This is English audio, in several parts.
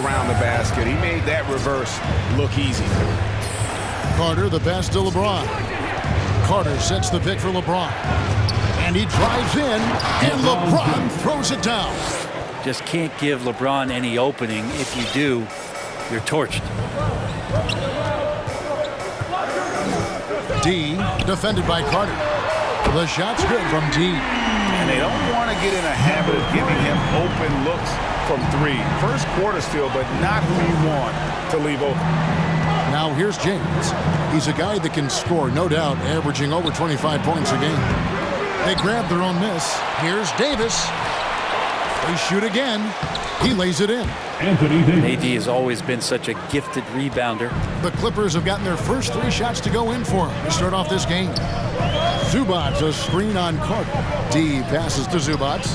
around the basket. He made that reverse look easy. Carter, the pass to LeBron. Carter sets the pick for LeBron. And he drives in, and LeBron throws it down. Just can't give LeBron any opening. If you do, you're torched. D, defended by Carter. The shot's good from D. And they don't want to get in a habit of giving him open looks from three. First quarter still, but not who you want to leave open. Now here's James. He's a guy that can score, no doubt, averaging over 25 points a game. They grab their own miss. Here's Davis. They shoot again. He lays it in. AD has always been such a gifted rebounder. The Clippers have gotten their first 3 shots to go in for him to start off this game. Zubac, a screen on Carter. D passes to Zubac.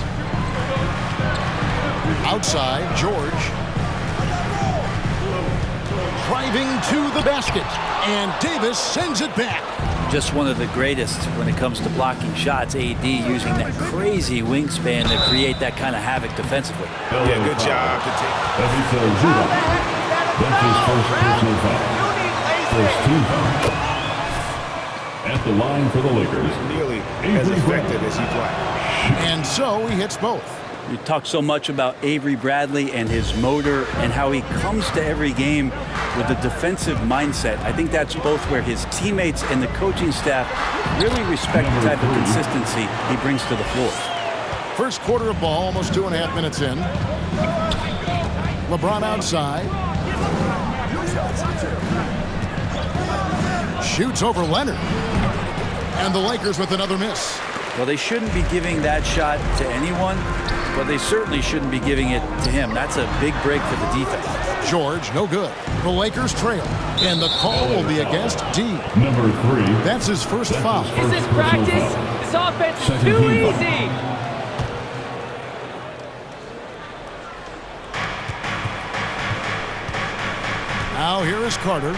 Outside, George. Driving to the basket. And Davis sends it back. Just one of the greatest when it comes to blocking shots. AD using that crazy wingspan to create that kind of havoc defensively. Yeah, good job to take. That's his first personal foul. First team foul. At the line for the Lakers. Nearly as effective as he played. And so he hits both. You talk so much about Avery Bradley and his motor and how he comes to every game with a defensive mindset. I think that's both where his teammates and the coaching staff really respect the type of consistency he brings to the floor. First quarter of ball, almost 2.5 minutes in. LeBron outside. Shoots over Leonard. And the Lakers with another miss. Well, they shouldn't be giving that shot to anyone, but they certainly shouldn't be giving it to him. That's a big break for the defense. George, no good. The Lakers trail, and the call will be against D. Number 3. That's his first foul. This is practice. This offense is too easy. Now here is Carter.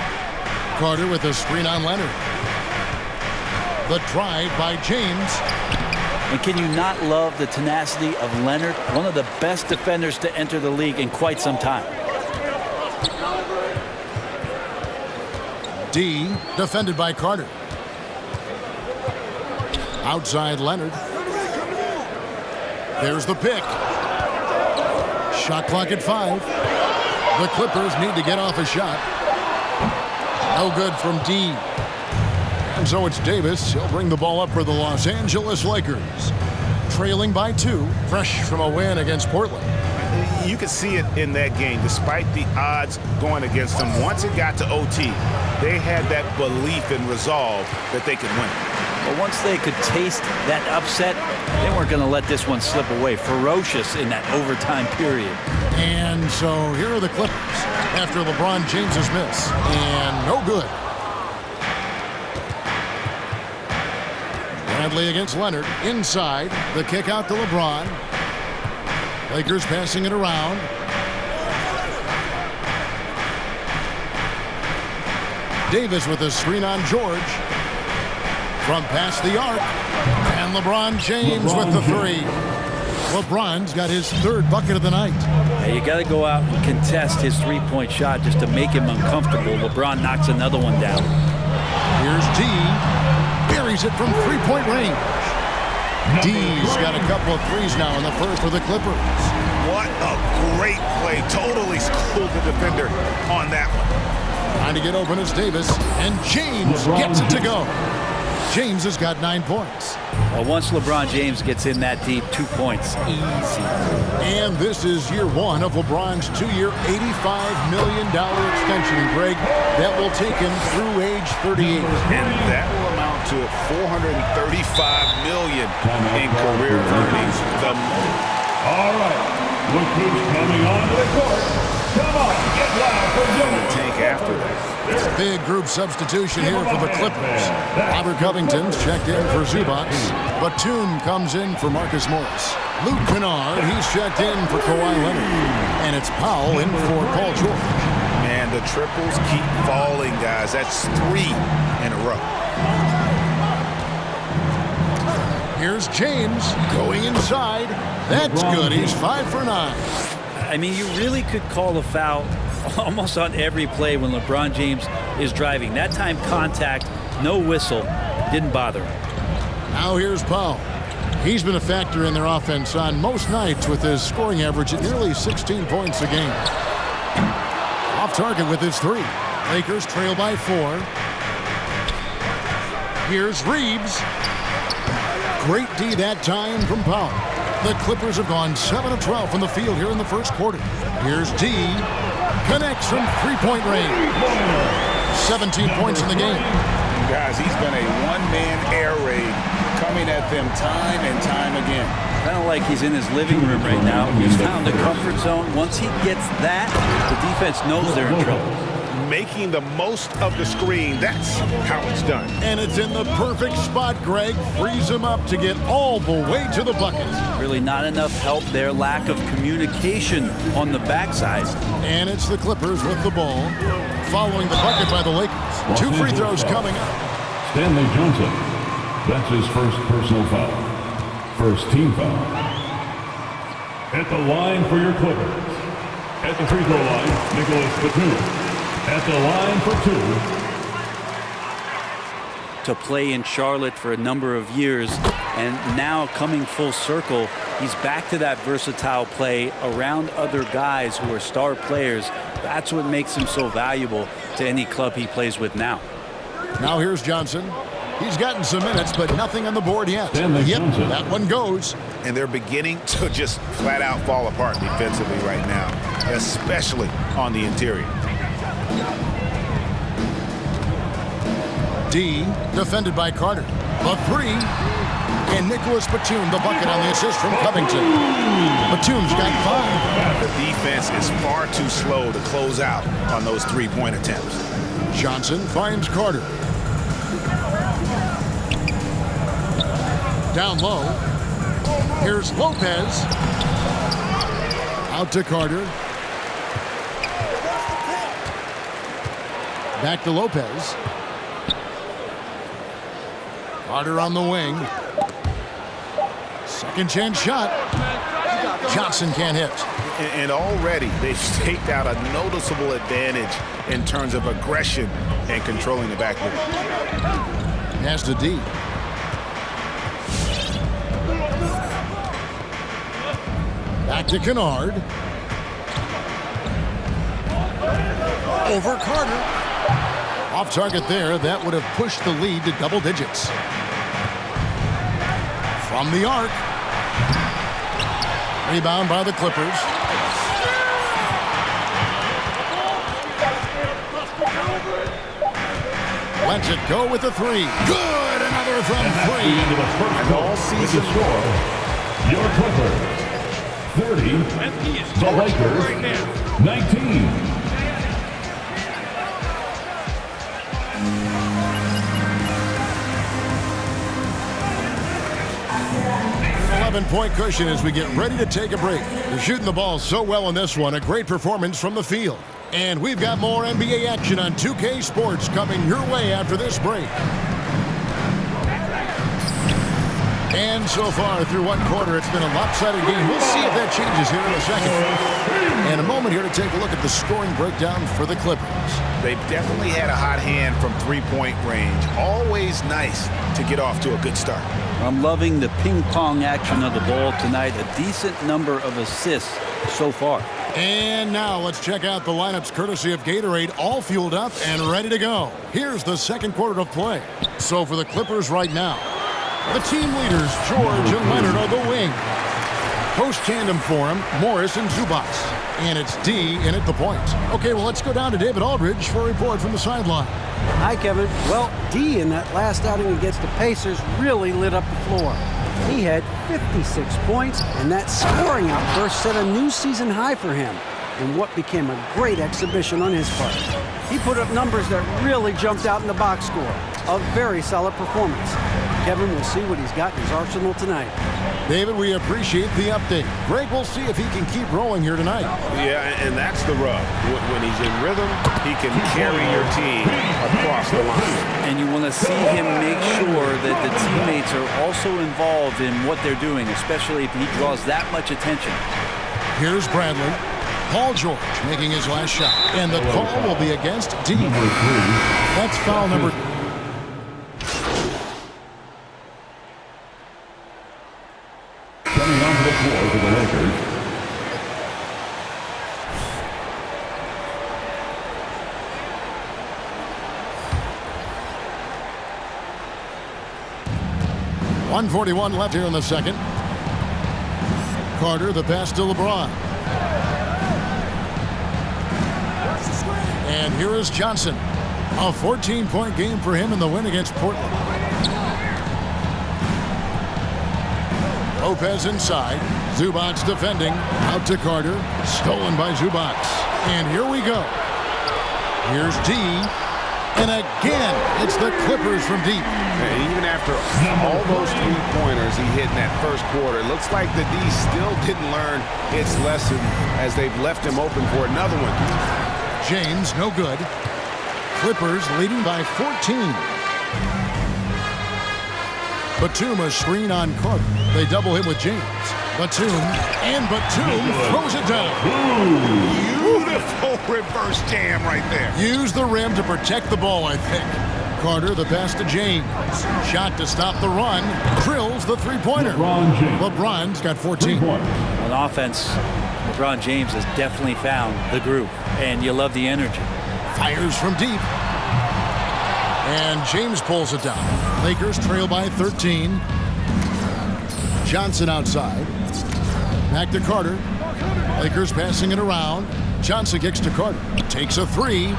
Carter with a screen on Leonard. The drive by James. And can you not love the tenacity of Leonard, one of the best defenders to enter the league in quite some time? D, defended by Carter. Outside Leonard. There's the pick. Shot clock at 5. The Clippers need to get off a shot. No good from D. And so it's Davis. He'll bring the ball up for the Los Angeles Lakers. Trailing by 2, fresh from a win against Portland. You could see it in that game, despite the odds going against them. Once it got to OT, they had that belief and resolve that they could win. But once they could taste that upset, they weren't going to let this one slip away. Ferocious in that overtime period. And so here are the Clippers after LeBron James's miss. And no good. Bradley against Leonard. Inside. The kick out to LeBron. Lakers passing it around. Davis with a screen on George. From past the arc. And LeBron James with the 3. LeBron's got his 3rd bucket of the night. Hey, you got to go out and contest his 3-point shot just to make him uncomfortable. LeBron knocks another one down. Here's D. Buries it from 3-point range. D's got a couple of threes now in the first for the Clippers. What a great play. Totally schooled the defender on that one. Trying to get open is Davis. And James gets it to go. James has got 9 points. Well, once LeBron James gets in that deep, 2 points, easy. And this is year 1 of LeBron's 2-year, $85 million extension, Greg. That will take him through age 38. And that will amount to $435 million in career earnings. All right. Look who's coming on the court. Come on, get loud for The tank after that. Big group substitution here for the Clippers. Robert Covington's checked in for Zubac. Batum comes in for Marcus Morris. Luke Kennard, he's checked in for Kawhi Leonard. And it's Powell in for Paul George. Man, the triples keep falling, guys. That's 3 in a row. Here's James going inside. That's good. He's 5 for 9. I mean, you really could call a foul almost on every play when LeBron James is driving. That time contact, no whistle, didn't bother him. Now here's Powell. He's been a factor in their offense on most nights with his scoring average at nearly 16 points a game. Off target with his 3. Lakers trail by 4. Here's Reeves. Great D that time from Powell. The Clippers have gone 7 of 12 from the field here in the first quarter. Here's D. Connects from three-point range. 17 points in the game. Guys, he's been a one-man air raid coming at them time and time again. Kind of like he's in his living room right now. He's found the comfort zone. Once he gets that, the defense knows they're in trouble. Making the most of the screen, that's how it's done. And it's in the perfect spot, Greg. Frees him up to get all the way to the bucket. Really not enough help there. Lack of communication on the backside. And it's the Clippers with the ball. Following the bucket by the Lakers. 2 free throws coming up. Stanley Johnson. That's his first personal foul. First team foul. At the line for your Clippers. At the free throw line, Nicholas Batum. At the line for 2. To play in Charlotte for a number of years, and now coming full circle, he's back to that versatile play around other guys who are star players. That's what makes him so valuable to any club he plays with now. Now here's Johnson. He's gotten some minutes, but nothing on the board yet. Johnson. That one goes. And they're beginning to just flat out fall apart defensively right now, especially on the interior. D, defended by Carter. The 3, and Nicholas Batum, the bucket on the assist from Covington. Batum's got 5. The defense is far too slow to close out on those three-point attempts. Johnson finds Carter. Down low. Here's Lopez. Out to Carter. Back to Lopez. Carter on the wing. Second chance shot. Johnson can't hit. And already they've staked out a noticeable advantage in terms of aggression and controlling the backcourt. Pass to D. Back to Kennard. Over Carter. Off target there. That would have pushed the lead to double digits. From the arc. Rebound by the Clippers. Lets it go with the 3. Good. Another from 3. And all season score. Your Clippers 30. The Lakers 19. 11-point cushion as we get ready to take a break. They're shooting the ball so well in this one. A great performance from the field. And we've got more NBA action on 2K Sports coming your way after this break. And so far through one quarter, it's been a lopsided game. We'll see if that changes here in a second. And a moment here to take a look at the scoring breakdown for the Clippers. They've definitely had a hot hand from three-point range. Always nice to get off to a good start. I'm loving the ping-pong action of the ball tonight. A decent number of assists so far. And now let's check out the lineups courtesy of Gatorade, all fueled up and ready to go. Here's the second quarter of play. So for the Clippers right now, the team leaders, George and Leonard, are the wing. Post tandem for him, Morris and Zubac. And it's D in at the point. Okay, well, let's go down to David Aldridge for a report from the sideline. Hi, Kevin. Well, D in that last outing against the Pacers really lit up the floor. He had 56 points, and that scoring outburst set a new season high for him in what became a great exhibition on his part. He put up numbers that really jumped out in the box score. A very solid performance. Kevin will see what he's got in his arsenal tonight. David, we appreciate the update. Greg, we'll see if he can keep rolling here tonight. Yeah, and that's the rub. When he's in rhythm, he can carry your team across the line. And you want to see him make sure that the teammates are also involved in what they're doing, especially if he draws that much attention. Here's Bradley. Paul George making his last shot. And the call will be against D. Number 3. That's foul number. Coming onto the floor for the Lakers. .141 left here in the second. Carter, the pass to LeBron. And here is Johnson. A 14-point game for him in the win against Portland. Lopez inside. Zubac defending. Out to Carter. Stolen by Zubac. And here we go. Here's D. And again, it's the Clippers from deep. And even after all those three-pointers he hit in that first quarter, it looks like the D still didn't learn its lesson as they've left him open for another one. James, no good. Clippers leading by 14. Batum a screen on Carter. They double him with James. Batum, and Batum throws it down. Beautiful reverse jam right there. Use the rim to protect the ball, I think. Carter, the pass to James. Shot to stop the run. Drills the three-pointer. LeBron James. LeBron's got 14. On offense, LeBron James has definitely found the groove, and you love the energy. Fires from deep. And James pulls it down. Lakers trail by 13. Johnson outside. Back to Carter. Lakers passing it around. Johnson kicks to Carter. Takes a three.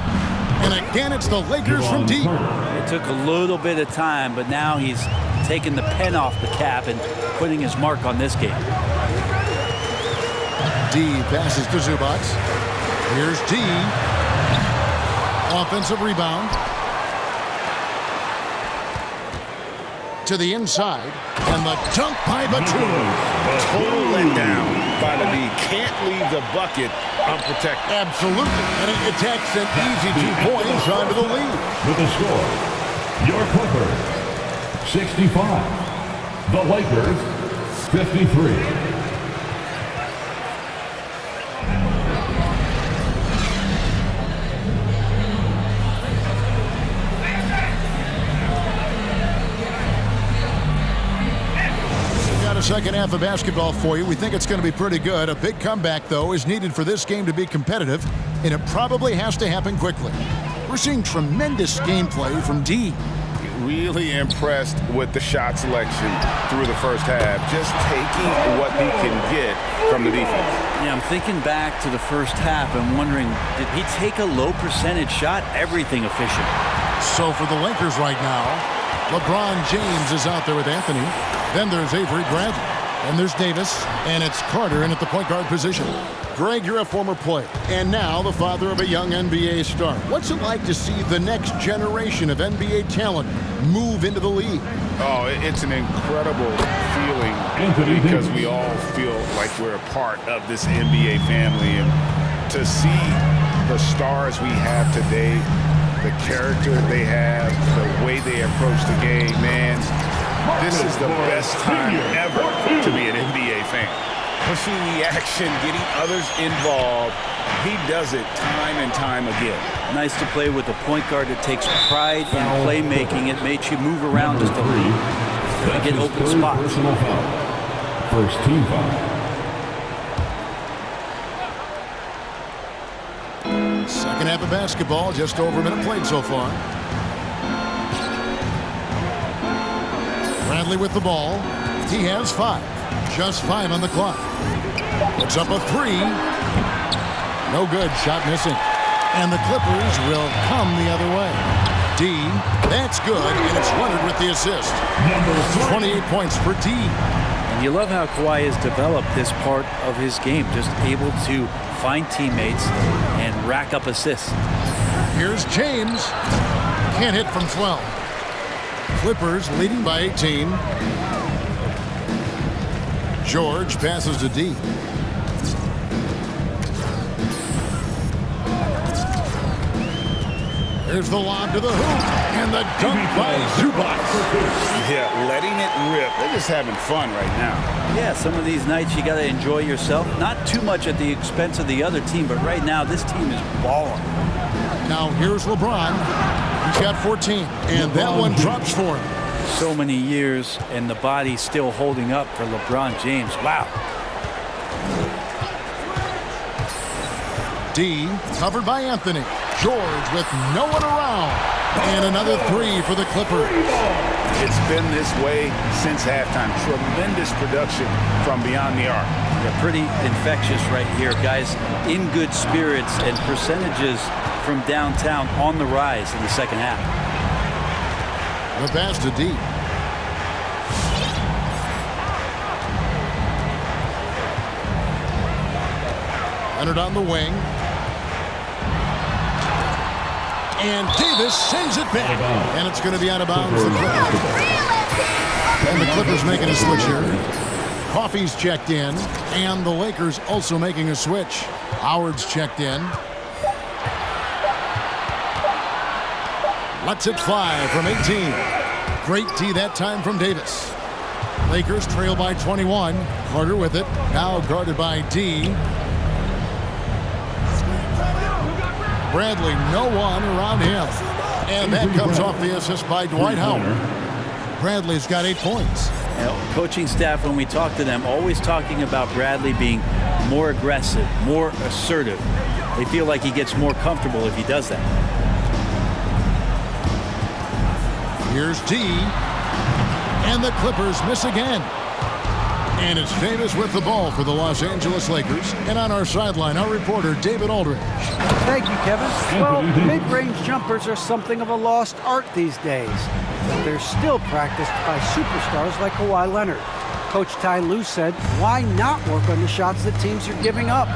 And again, it's the Lakers from deep. It took a little bit of time, but now he's taking the pen off the cap and putting his mark on this game. D passes to Zubac. Here's D. Offensive rebound. To the inside. And the dunk by Batum. Total letdown by the D. Can't leave the bucket unprotected. Absolutely. And it attacks an easy 2 points onto the lead. With the score, your Clippers 65, the Lakers 53. Second half of basketball for you. We think it's going to be pretty good. A big comeback, though, is needed for this game to be competitive, and it probably has to happen quickly. We're seeing tremendous gameplay from D. Really impressed with the shot selection through the first half. Just taking what he can get from the defense. Yeah, I'm thinking back to the first half and wondering, did he take a low percentage shot? Everything efficient. So for the Lakers right now, LeBron James is out there with Anthony. Then there's Avery Bradley. And there's Davis. And it's Carter in at the point guard position. Greg, you're a former player. And now the father of a young NBA star. What's it like to see the next generation of NBA talent move into the league? Oh, it's an incredible feeling because we all feel like we're a part of this NBA family. And to see the stars we have today, the character they have, the way they approach the game, man, this is the best time ever to be an NBA fan. Pushing the action, getting others involved, he does it time and time again. Nice to play with a point guard that takes pride in playmaking. It makes you move around just a little to get open spots. Personal foul. First team foul. Second half of basketball, just over a minute played so far. Bradley with the ball. He has 5. Just 5 on the clock. Puts up a 3. No good. Shot missing. And the Clippers will come the other way. D. That's good. And it's Leonard with the assist. 28 points for D. And you love how Kawhi has developed this part of his game. Just able to find teammates and rack up assists. Here's James. Can't hit from 12. Clippers leading by 18. George passes to D. Here's the lob to the hoop. And the dunk by Zubac. Yeah, letting it rip. They're just having fun right now. Yeah, some of these nights you got to enjoy yourself. Not too much at the expense of the other team, but right now this team is balling. Now here's LeBron. He's got 14, and that one drops for him. So many years, and the body still holding up for LeBron James. Wow. D covered by Anthony. George with no one around. And another three for the Clippers. It's been this way since halftime. Tremendous production from beyond the arc. They're pretty infectious right here, guys. In good spirits, and percentages from downtown on the rise in the second half. The pass to D. Leonard on the wing. And Davis sends it back. And it's going to be out of bounds. And the Clippers making a switch here. Coffey's checked in. And the Lakers also making a switch. Howard's checked in. Lets it fly from 18. Great D that time from Davis. Lakers trail by 21. Carter with it. Now guarded by D. Bradley, no one around him. And that comes off the assist by Dwight Howard. Bradley's got 8 points. Coaching staff, when we talk to them, always talking about Bradley being more aggressive, more assertive. They feel like he gets more comfortable if he does that. Here's D. And the Clippers miss again. And it's Davis with the ball for the Los Angeles Lakers. And on our sideline, our reporter, David Aldridge. Thank you, Kevin. Well, mid-range jumpers are something of a lost art these days. But they're still practiced by superstars like Kawhi Leonard. Coach Ty Lue said, why not work on the shots that teams are giving up?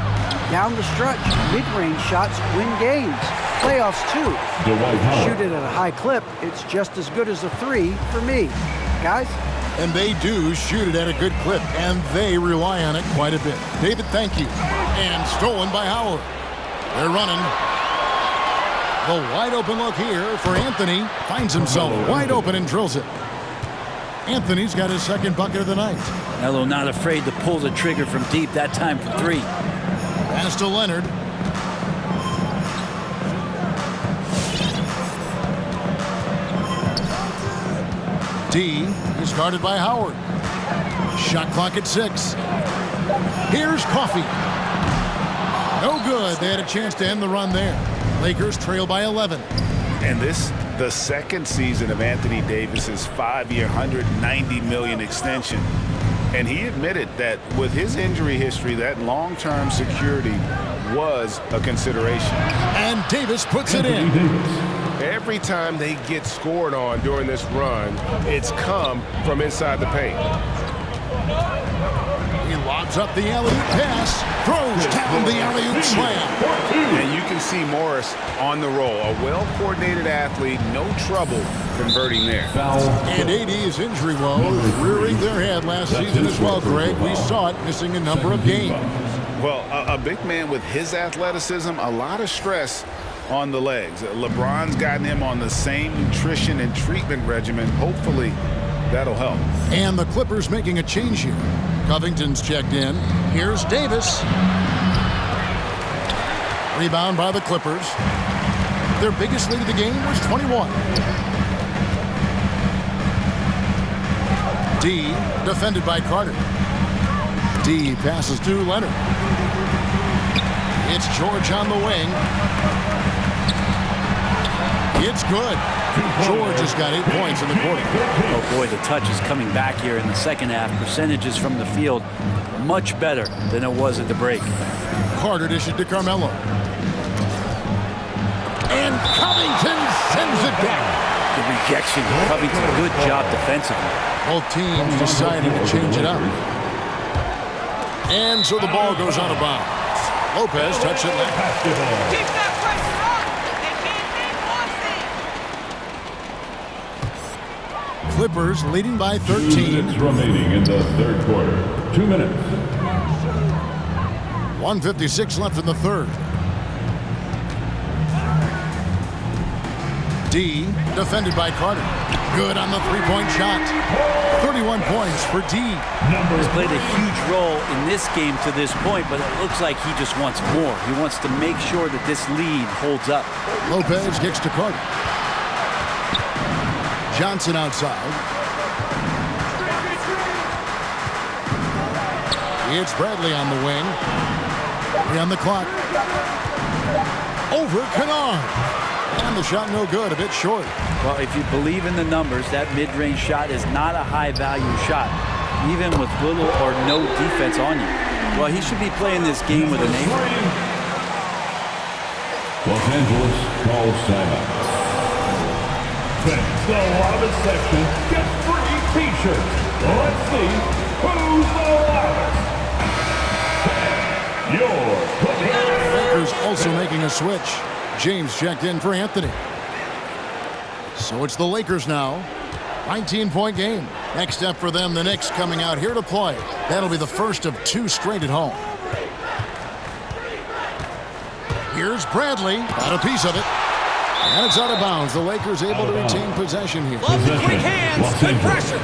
Down the stretch, mid-range shots win games. Playoffs, too. If you shoot it at a high clip, it's just as good as a three for me. Guys? And they do shoot it at a good clip, and they rely on it quite a bit. David, thank you. And stolen by Howard. They're running. The wide open look here for Anthony. Finds himself wide open and drills it. Anthony's got his second bucket of the night. Melo not afraid to pull the trigger from deep, that time for three. Pass to Leonard. D is guarded by Howard. Shot clock at 6. Here's Coffey. No good. They had a chance to end the run there. Lakers trail by 11. And this, the second season of Anthony Davis's 5-year, $190 million extension. And he admitted that with his injury history, that long-term security was a consideration. And Davis puts it in. Every time they get scored on during this run, it's come from inside the paint. He lobs up the alley-oop pass, throws down the alley-oop slam. And you can see Morris on the roll. A well-coordinated athlete, no trouble converting there. And AD's injury woes rearing their head last season as well, Greg. We saw it missing a number of games. Well, a big man with his athleticism, a lot of stress on the legs. LeBron's gotten him on the same nutrition and treatment regimen. Hopefully, that'll help. And the Clippers making a change here. Covington's checked in. Here's Davis. Rebound by the Clippers. Their biggest lead of the game was 21. D defended by Carter. D passes to Leonard. It's George on the wing. It's good. George has got 8 points in the quarter. Oh boy, the touch is coming back here in the second half. Percentages from the field much better than it was at the break. Carter dishes to Carmelo. And Covington sends it back. The rejection. Covington, good job defensively. Both teams deciding to change it up. And so the ball goes out of bounds. Lopez touched it left. Keep that pressure on. They can't make one thing. Clippers leading by 13. 2 minutes remaining in the third quarter. 2 minutes. 1:56 left in the third. D D, defended by Carter. Good on the three-point shot. 31 points for D. He's played a huge role in this game to this point, but it looks like he just wants more. He wants to make sure that this lead holds up. Lopez kicks to Carter. Johnson outside. It's Bradley on the wing. 3 on the clock. Over Kennard. And the shot no good, a bit short. Well, if you believe in the numbers, that mid-range shot is not a high-value shot, even with little or no defense on you. Well, he should be playing this game with a name. Los Angeles calls timeout. Thanks, the loudest section gets free T-shirts. Let's see who's the loudest. Your Lakers also making a switch. James checked in for Anthony. So it's the Lakers now. 19-point game. Next up for them, the Knicks coming out here to play. That'll be the first of 2 straight at home. Here's Bradley. Got a piece of it. And it's out of bounds. The Lakers able to retain possession here. Love the quick hands. Good pressure.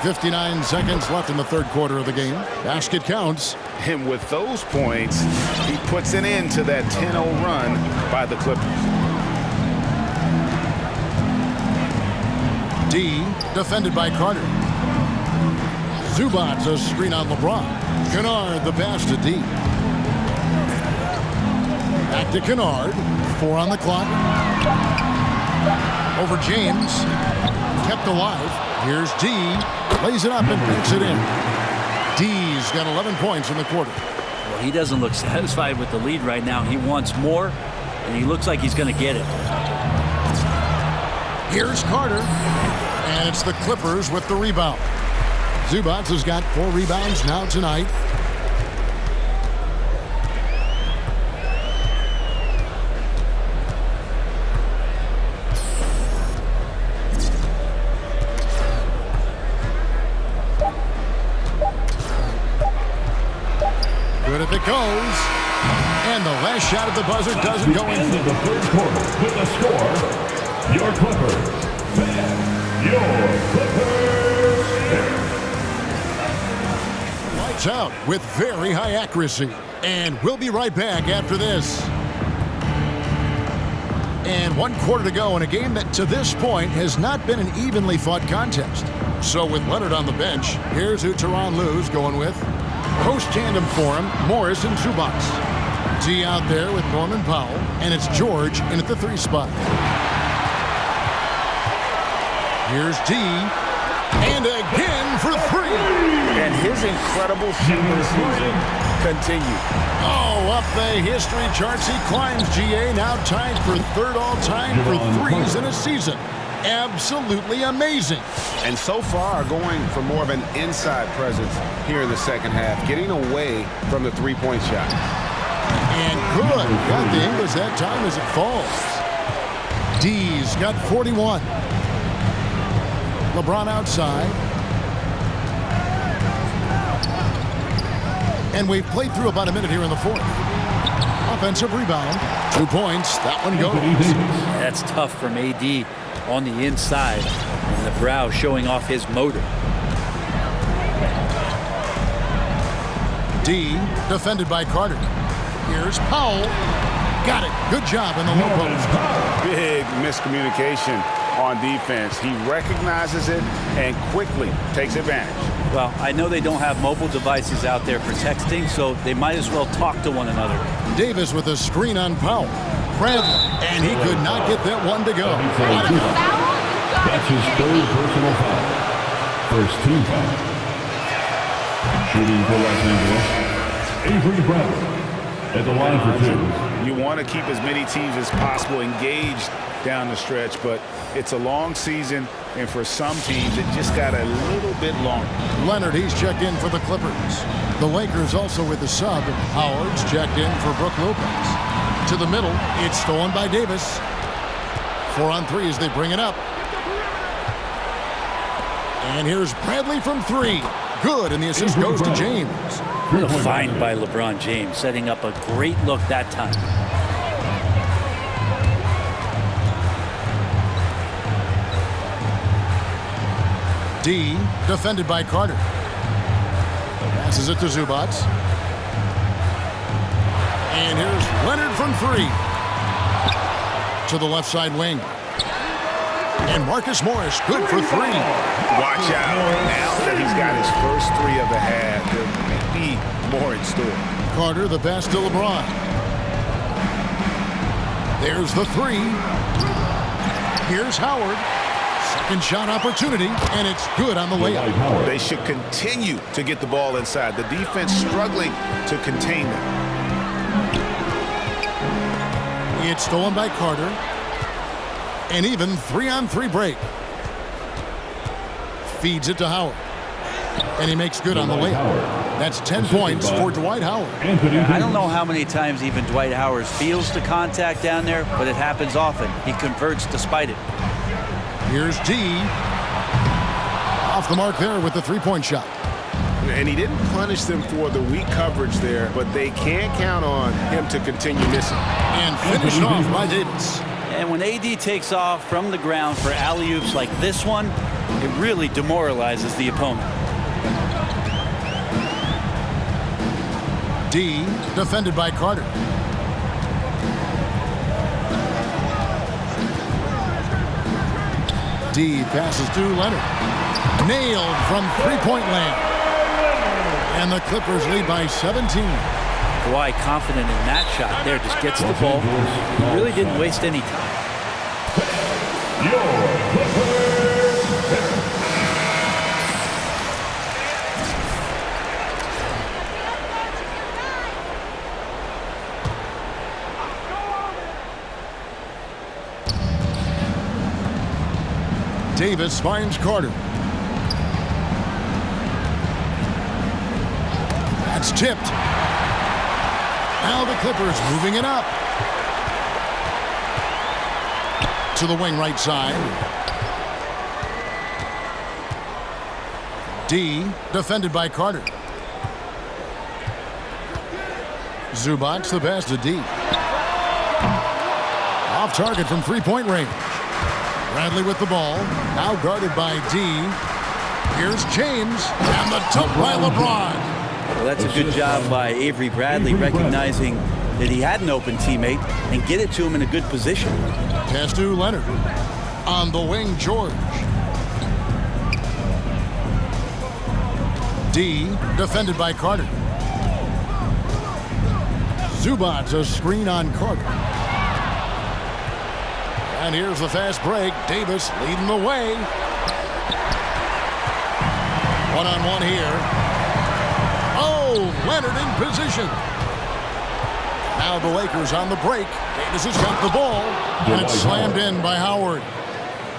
.59 seconds left in the third quarter of the game. Basket counts. And with those points, he puts an end to that 10-0 run by the Clippers. D, defended by Carter. Zubac, a screen on LeBron. Kennard, the pass to D. Back to Kennard. 4 on the clock. Over James. Kept alive. Here's D. Lays it up and banks it in. D's got 11 points in the quarter. Well, he doesn't look satisfied with the lead right now. He wants more, and he looks like he's going to get it. Here's Carter. And it's the Clippers with the rebound. Zubac has got 4 rebounds now tonight. Good if it goes. And the last shot at the buzzer doesn't go in. End of the third quarter with the score, your Clippers. Your Clippers. Lights out with very high accuracy. And we'll be right back after this. And 1 quarter to go in a game that to this point has not been an evenly fought contest. So with Leonard on the bench, here's who Tyronn Lue's going with. Post tandem for him, Morris and Zubac. D out there with Norman Powell, and it's George in at the 3 spot. Here's D, and again for 3. And his incredible shooting season continues. Oh, up the history charts he climbs, GA, now tied for 3rd all-time for 3s in a season. Absolutely amazing. And so far, going for more of an inside presence here in the second half, getting away from the three-point shot. And good. Got the English that time as it falls. D's got 41. LeBron outside. And we've played through about a minute here in the 4th. Offensive rebound. 2 points. That one goes. That's tough from AD on the inside. And the brow showing off his motor. D, defended by Carter. Here's Powell. Got it. Good job in the low post. Big miscommunication on defense. He recognizes it and quickly takes advantage. Well, I know they don't have mobile devices out there for texting, so they might as well talk to one another. Davis with a screen on Powell. Bradley, and he could not get that one to go. That's his 3rd personal foul. First team foul. Shooting for Los Angeles, Avery Bradley at the line for 2. You want to keep as many teams as possible engaged down the stretch, but it's a long season, and for some teams, it just got a little bit longer. Leonard, he's checked in for the Clippers. The Lakers also with the sub. Howard's checked in for Brook Lopez. To the middle, it's stolen by Davis. 4 on 3 as they bring it up. And here's Bradley from 3. Good, and the assist goes to James. What a find by LeBron James, setting up a great look that time. D, defended by Carter. Passes it to Zubac. And here's Leonard from 3. To the left side wing. And Marcus Morris, good for 3. Watch out. Now that he's got his first 3 of the half, there may be more in store. Carter, the pass to LeBron. There's the 3. Here's Howard. Second shot opportunity, and it's good on the layup. They should continue to get the ball inside. The defense struggling to contain them. It's stolen by Carter. An even 3-on-3 break. Feeds it to Howard. And he makes good on the layup. That's 10 points for Dwight Howard. I don't know how many times even Dwight Howard feels the contact down there, but it happens often. He converts despite it. Here's D. Off the mark there with the 3-point shot. And he didn't punish them for the weak coverage there, but they can't count on him to continue missing. And finished off by Davis. And when AD takes off from the ground for alley-oops like this one, it really demoralizes the opponent. D, defended by Carter. D passes to Leonard. Nailed from 3-point land. And the Clippers lead by 17. Kawhi confident in that shot there, just gets the ball. He really didn't waste any time. Davis finds Carter. That's tipped. Now the Clippers moving it up. To the wing right side. D, defended by Carter. Zubac, the pass to D. Off target from 3-point range. Bradley with the ball, now guarded by D. Here's James, and the dunk by LeBron. Well, that's a good job by Avery Bradley, recognizing that he had an open teammate and get it to him in a good position. Pass to Leonard. On the wing, George. D, defended by Carter. Zubac, a screen on Carter. And here's the fast break. Davis leading the way. One-on-one here. Oh, Leonard in position. Now the Lakers on the break. Davis has got the ball. And it's slammed in by Howard.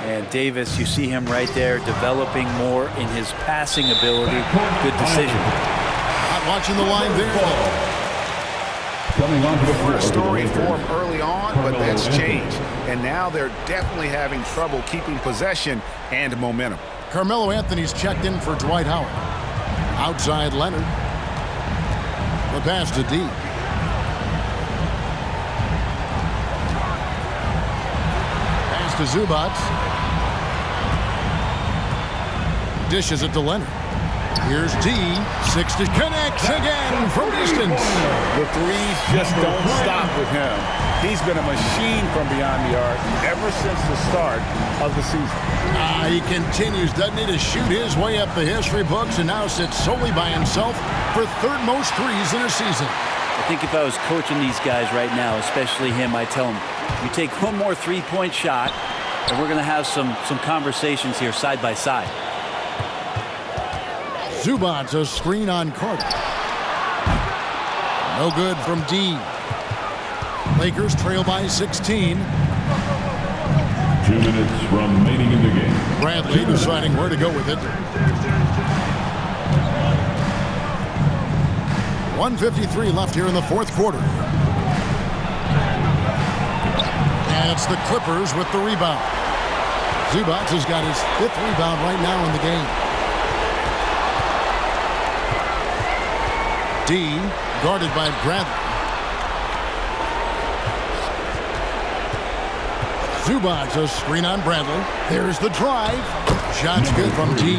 And Davis, you see him right there developing more in his passing ability. Good decision. Not watching the line there, though. We're a story for him early on, but that's changed. And now they're definitely having trouble keeping possession and momentum. Carmelo Anthony's checked in for Dwight Howard. Outside Leonard. The pass to D. Pass to Zubac. Dishes it to Leonard. Here's D. 60 connects again from distance. The threes just don't stop with him. He's been a machine from beyond the arc ever since the start of the season. He continues, doesn't he, to shoot his way up the history books and now sits solely by himself for third most threes in a season. I think if I was coaching these guys right now, especially him, I'd tell him, you take one more 3-point shot, and we're going to have some conversations here side by side. Zubac, a screen on Carter. No good from D. Lakers trail by 16. 2 minutes remaining in the game. Bradley deciding where to go with it. 1:53 left here in the fourth quarter. And it's the Clippers with the rebound. Zubac has got his 5th rebound right now in the game. D, guarded by Bradley. Zubac, a screen on Bradley. There's the drive. Shot's good from D.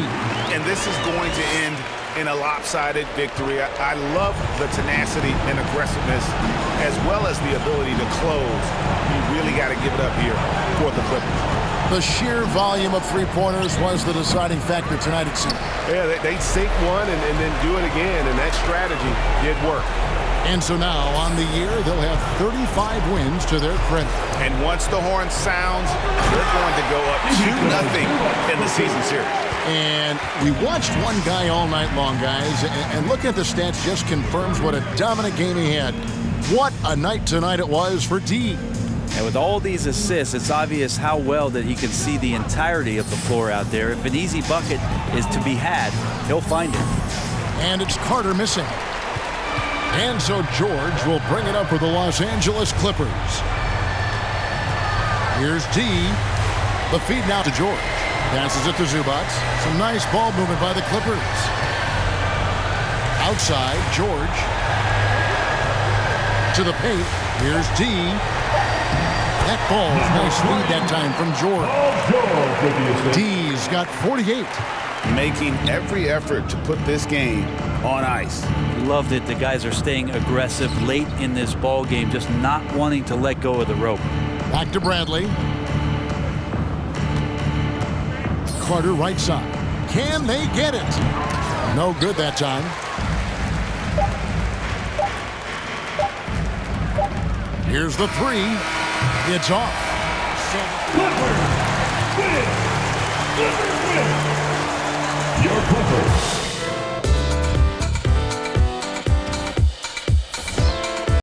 And this is going to end in a lopsided victory. I love the tenacity and aggressiveness as well as the ability to close. You really got to give it up here for the Clippers. The sheer volume of three-pointers was the deciding factor tonight, it seemed. Yeah, they'd sink one and then do it again, and that strategy did work. And so now, on the year, they'll have 35 wins to their credit. And once the horn sounds, they're going to go up 2-0 in the season series. And we watched one guy all night long, guys, and looking at the stats just confirms what a dominant game he had. What a night tonight it was for D. And with all these assists, it's obvious how well that he can see the entirety of the floor out there. If an easy bucket is to be had, he'll find it. And it's Carter missing. And so George will bring it up for the Los Angeles Clippers. Here's D. The feed now to George. Passes it to Zubac. Some nice ball movement by the Clippers. Outside, George. To the paint. Here's D. That ball is nice lead that time from George. D's got 48. Making every effort to put this game on ice. Loved it. The guys are staying aggressive late in this ball game, just not wanting to let go of the rope. Back to Bradley. Carter right side. Can they get it? No good that time. Here's the three. It's off. Clippers win! Clippers win! Your Clippers